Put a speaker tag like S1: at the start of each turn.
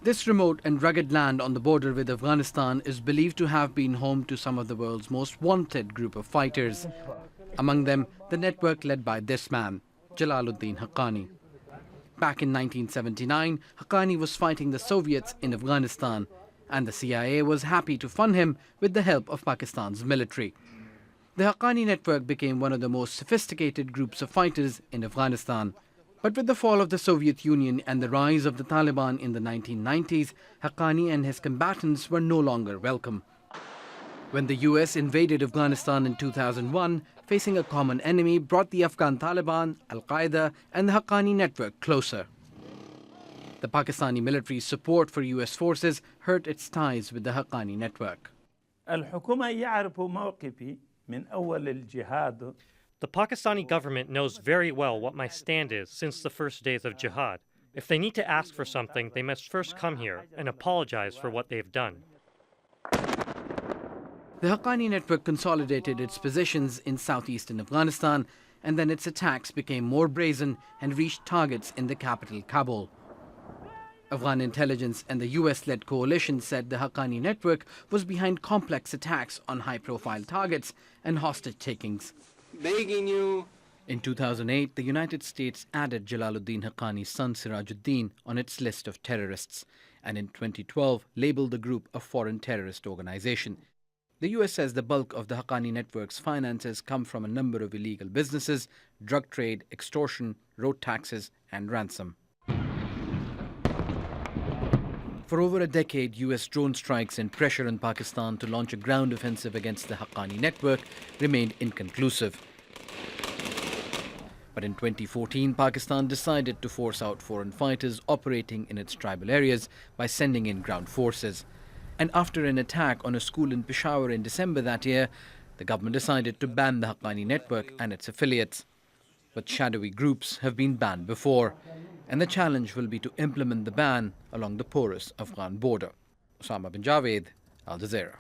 S1: This remote and rugged land on the border with Afghanistan is believed to have been home to some of the world's most wanted group of fighters. Among them, the network led by this man, Jalaluddin Haqqani. Back in 1979, Haqqani was fighting the Soviets in Afghanistan, and the CIA was happy to fund him with the help of Pakistan's military. The Haqqani network became one of the most sophisticated groups of fighters in Afghanistan. But with the fall of the Soviet Union and the rise of the Taliban in the 1990s, Haqqani and his combatants were no longer welcome. When the US invaded Afghanistan in 2001, facing a common enemy brought the Afghan Taliban, Al-Qaeda and the Haqqani network closer. The Pakistani military's support for US forces hurt its ties with the Haqqani network.
S2: The Pakistani government knows very well what my stand is since the first days of jihad. If they need to ask for something, they must first come here and apologize for what they've done.
S1: The Haqqani network consolidated its positions in southeastern Afghanistan, and then its attacks became more brazen and reached targets in the capital, Kabul. Afghan intelligence and the US-led coalition said the Haqqani network was behind complex attacks on high-profile targets and hostage-takings. In 2008, the United States added Jalaluddin Haqqani's son Sirajuddin on its list of terrorists, and in 2012 labeled the group a foreign terrorist organization. The US says the bulk of the Haqqani network's finances come from a number of illegal businesses, drug trade, extortion, road taxes and ransom. For over a decade, US drone strikes and pressure on Pakistan to launch a ground offensive against the Haqqani network remained inconclusive. But in 2014, Pakistan decided to force out foreign fighters operating in its tribal areas by sending in ground forces. And after an attack on a school in Peshawar in December that year, the government decided to ban the Haqqani network and its affiliates. But shadowy groups have been banned before, and the challenge will be to implement the ban along the porous Afghan border. Osama bin Javaid, Al Jazeera.